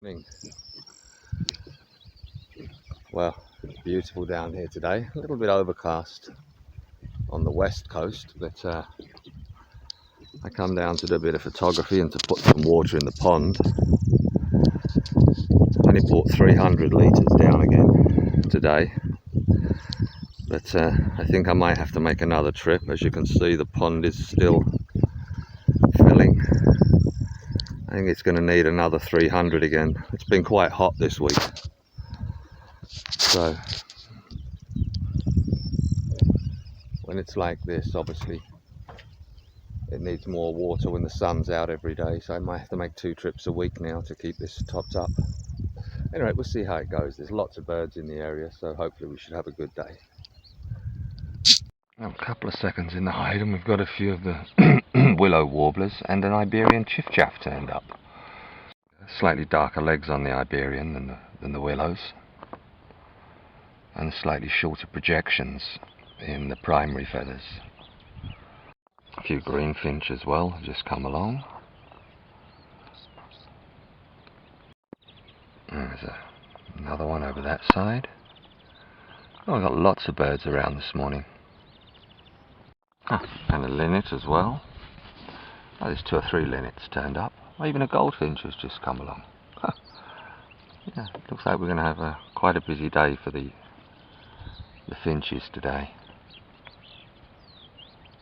Morning. Well, beautiful down here today. A little bit overcast on the west coast, but I come down to do a bit of photography and to put some water in the pond. Only brought 300 litres down again today, but I think I might have to make another trip. As you can see, the pond is still filling. I think it's going to need another 300 again. It's been quite hot this week, so when it's like this, obviously it needs more water when the sun's out every day, so I might have to make 2 trips a week now to keep this topped up. Anyway, we'll see how it goes. There's lots of birds in the area, so hopefully we should have a good day. Now, a couple of seconds in the hide and we've got a few of the willow warblers and an Iberian chiffchaff turned up. Slightly darker legs on the Iberian than the willows, and slightly shorter projections in the primary feathers. A few greenfinch as well have just come along. There's another one over that side. Oh, I've got lots of birds around this morning. And a linnet as well. Oh, there's 2 or 3 linnets turned up. Oh, even a goldfinch has just come along. Yeah, it looks like we're going to have quite a busy day for the finches today.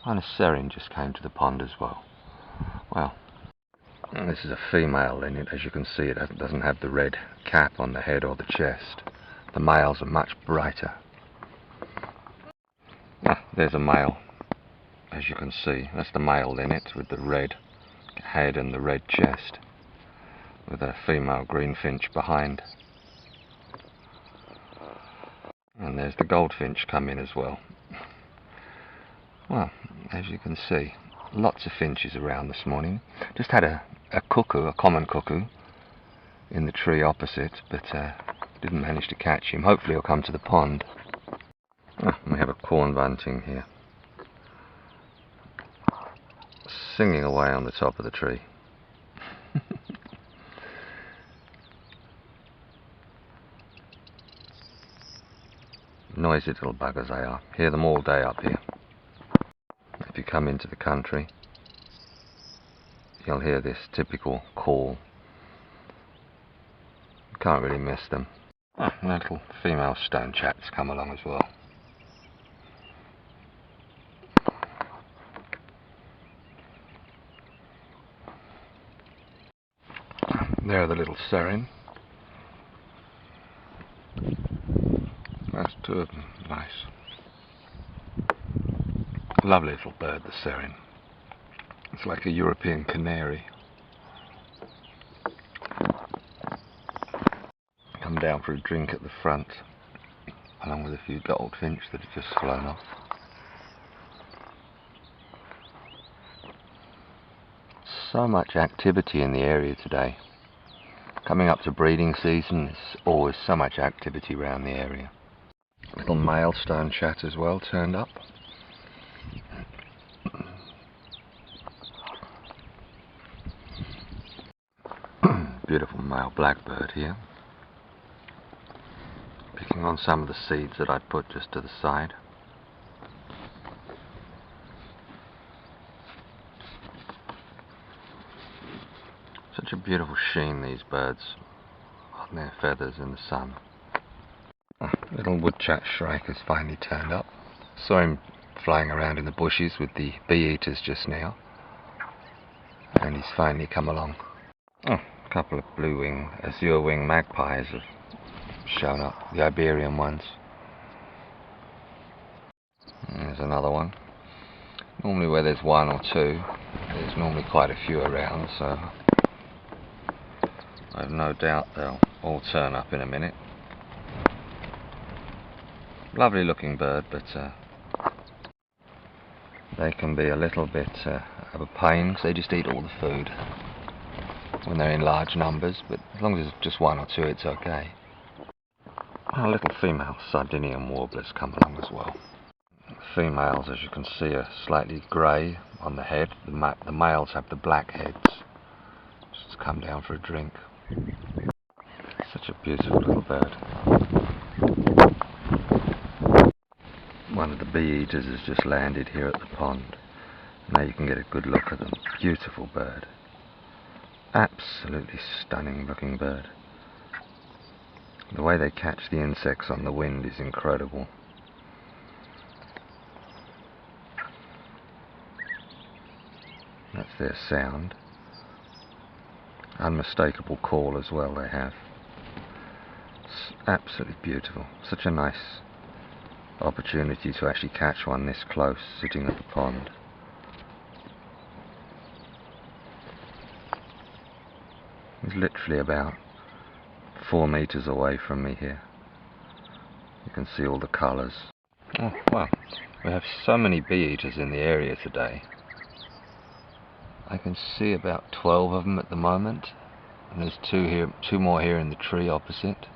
And a serin just came to the pond as well. Well, this is a female linnet. As you can see, it doesn't have the red cap on the head or the chest. The males are much brighter. There's a male. As you can see, that's the male linnet with the red head and the red chest, with a female greenfinch behind. And there's the goldfinch come in as well. Well, as you can see, lots of finches around this morning. Just had a cuckoo, a common cuckoo, in the tree opposite, but didn't manage to catch him. Hopefully he'll come to the pond. We have a corn bunting here, singing away on the top of the tree. Noisy little buggers they are. Hear them all day up here. If you come into the country, you'll hear this typical call. You can't really miss them. And a little female stone chat's come along as well. There are the little serin. That's 2 of them. Nice. Lovely little bird, the serin. It's like a European canary. Come down for a drink at the front, along with a few goldfinch that have just flown off. So much activity in the area today. Coming up to breeding season, there's always so much activity around the area. Little male stone chat as well turned up. Beautiful male blackbird here, picking on some of the seeds that I'd put just to the side. Such a beautiful sheen, these birds, on their feathers in the sun. Little woodchat shrike has finally turned up. Saw him flying around in the bushes with the bee-eaters just now, and he's finally come along. A couple of blue-wing, azure-wing magpies have shown up, the Iberian ones. There's another one. Normally where there's 1 or 2, there's normally quite a few around, so I've no doubt they'll all turn up in a minute. Lovely looking bird, but they can be a little bit of a pain because they just eat all the food when they're in large numbers, but as long as it's just 1 or 2 it's okay. Little female Sardinian warblers come along as well. The females, as you can see, are slightly grey on the head. The males have the black heads. Just come down for a drink. Such a beautiful little bird. One of the bee eaters has just landed here at the pond. Now you can get a good look at them. Beautiful bird. Absolutely stunning looking bird. The way they catch the insects on the wind is incredible. That's their sound. Unmistakable call as well they have. It's absolutely beautiful. Such a nice opportunity to actually catch one this close, sitting at the pond. He's literally about 4 meters away from me here. You can see all the colours. Oh wow, we have so many bee eaters in the area today. I can see about 12 of them at the moment, and there's two more here in the tree opposite.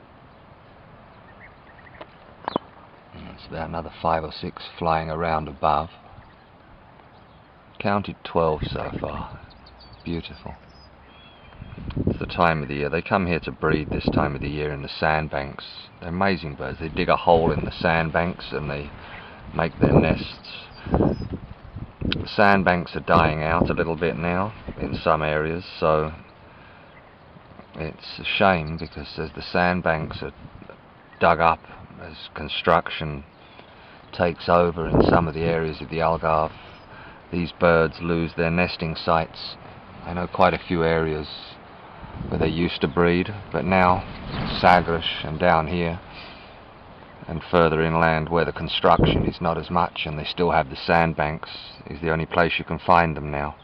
And there's about another 5 or 6 flying around above. Counted 12 so far. Beautiful. It's the time of the year. They come here to breed this time of the year in the sandbanks. They're amazing birds. They dig a hole in the sandbanks and they make their nests. The sandbanks are dying out a little bit now in some areas, so it's a shame because as the sandbanks are dug up, as construction takes over in some of the areas of the Algarve, these birds lose their nesting sites. I know quite a few areas where they used to breed, but now Sagres and down here and further inland where the construction is not as much and they still have the sandbanks is the only place you can find them now.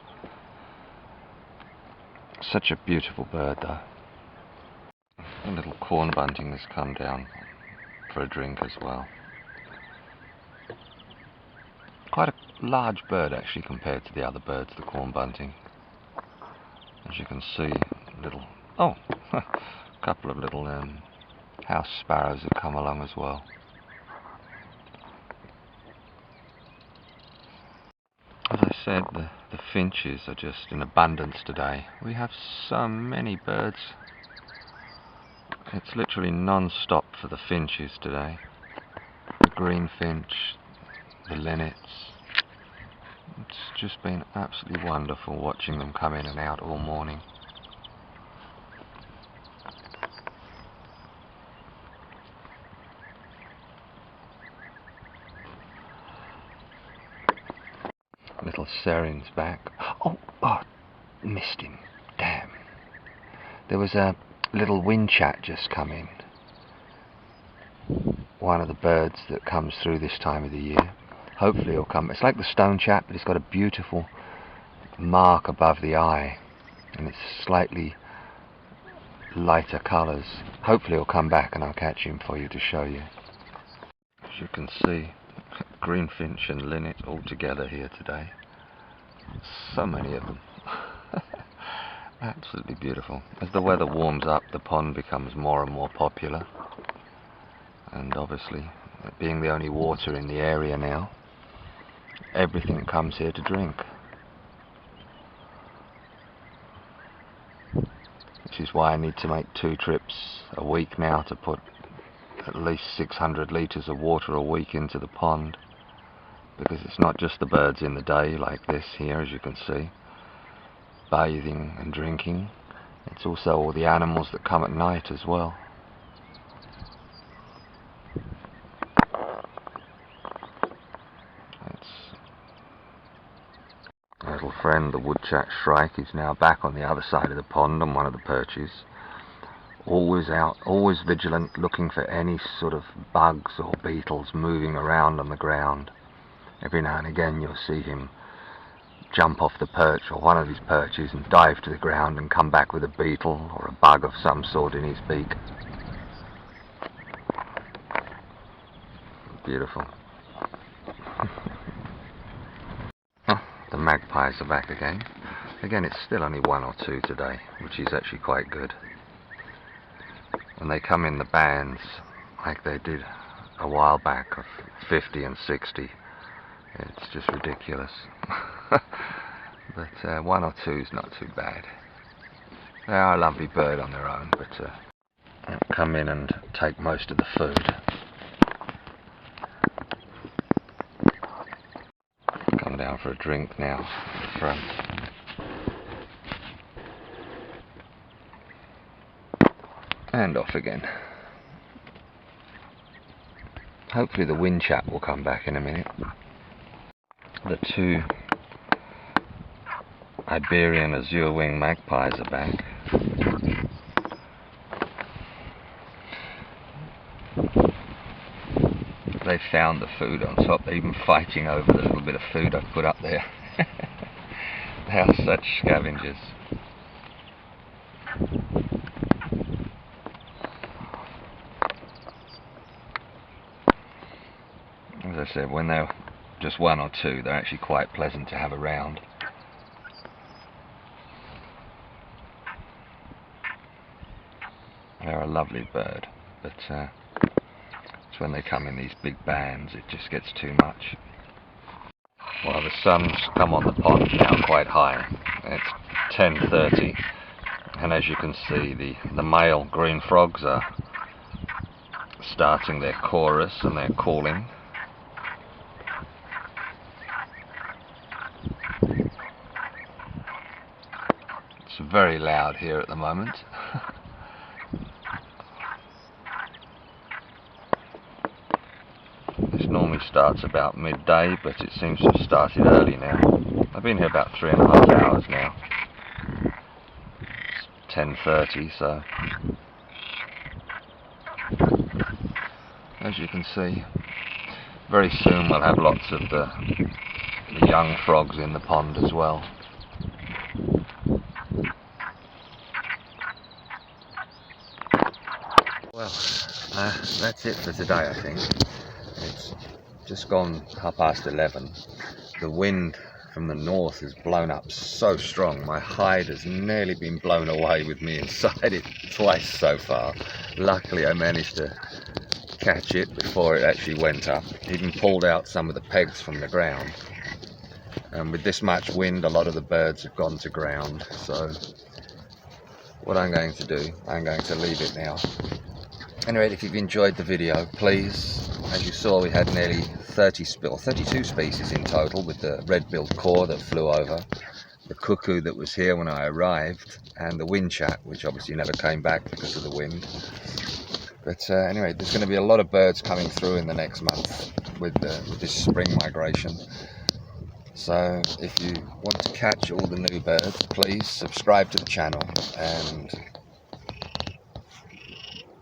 Such a beautiful bird though. A little corn bunting has come down for a drink as well. Quite a large bird actually compared to the other birds, the corn bunting. As you can see, a couple of little house sparrows have come along as well. As I said, the finches are just in abundance today. We have so many birds. It's literally non-stop for the finches today. The greenfinch, the linnets. It's just been absolutely wonderful watching them come in and out all morning. Little Serin's back. Oh, missed him. Damn. There was a little windchat just come in. One of the birds that comes through this time of the year. Hopefully he'll come. It's like the stonechat, but it's got a beautiful mark above the eye. And it's slightly lighter colours. Hopefully he'll come back and I'll catch him for you to show you. As you can see, greenfinch and linnet all together here today. So many of them. Absolutely beautiful. As the weather warms up, the pond becomes more and more popular. And obviously, being the only water in the area now, everything comes here to drink. Which is why I need to make 2 trips a week now to put at least 600 litres of water a week into the pond, because it's not just the birds in the day like this here, as you can see, bathing and drinking. It's also all the animals that come at night as well. My little friend, the woodchat shrike, is now back on the other side of the pond on one of the perches. Always out, always vigilant, looking for any sort of bugs or beetles moving around on the ground. Every now and again you'll see him jump off the perch or one of his perches and dive to the ground and come back with a beetle or a bug of some sort in his beak. Beautiful. The magpies are back again. Again, it's still only 1 or 2 today, which is actually quite good. And they come in the bands like they did a while back of 50 and 60. It's just ridiculous. But 1 or 2 is not too bad. They are a lovely bird on their own, but come in and take most of the food. Come down for a drink now at the front. And off again. Hopefully the wind chat will come back in a minute. The two Iberian azure wing magpies are back. They found the food on top. They're even fighting over the little bit of food I've put up there. They are such scavengers. As I said, when they're just one or two, they're actually quite pleasant to have around. They're a lovely bird, but it's when they come in these big bands it just gets too much. Well, the sun's come on the pond now quite high. It's 10:30, and as you can see, the male green frogs are starting their chorus and they're calling. It's very loud here at the moment. This normally starts about midday, but it seems to have started early now. I've been here about 3.5 hours now. It's 10:30, so as you can see, very soon we'll have lots of the young frogs in the pond as well. Well, that's it for today, I think. It's just gone 11:30. The wind from the north has blown up so strong, my hide has nearly been blown away with me inside it twice so far. Luckily I managed to catch it before it actually went up. Even pulled out some of the pegs from the ground. And with this much wind, a lot of the birds have gone to ground. So what I'm going to do, I'm going to leave it now. Anyway, if you've enjoyed the video, please, as you saw, we had nearly 32 species in total, with the red-billed corr that flew over, the cuckoo that was here when I arrived, and the wind chat, which obviously never came back because of the wind. But anyway, there's going to be a lot of birds coming through in the next month with this spring migration. So if you want to catch all the new birds, please subscribe to the channel and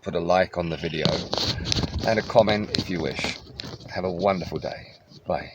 put a like on the video and a comment if you wish. Have a wonderful day. Bye.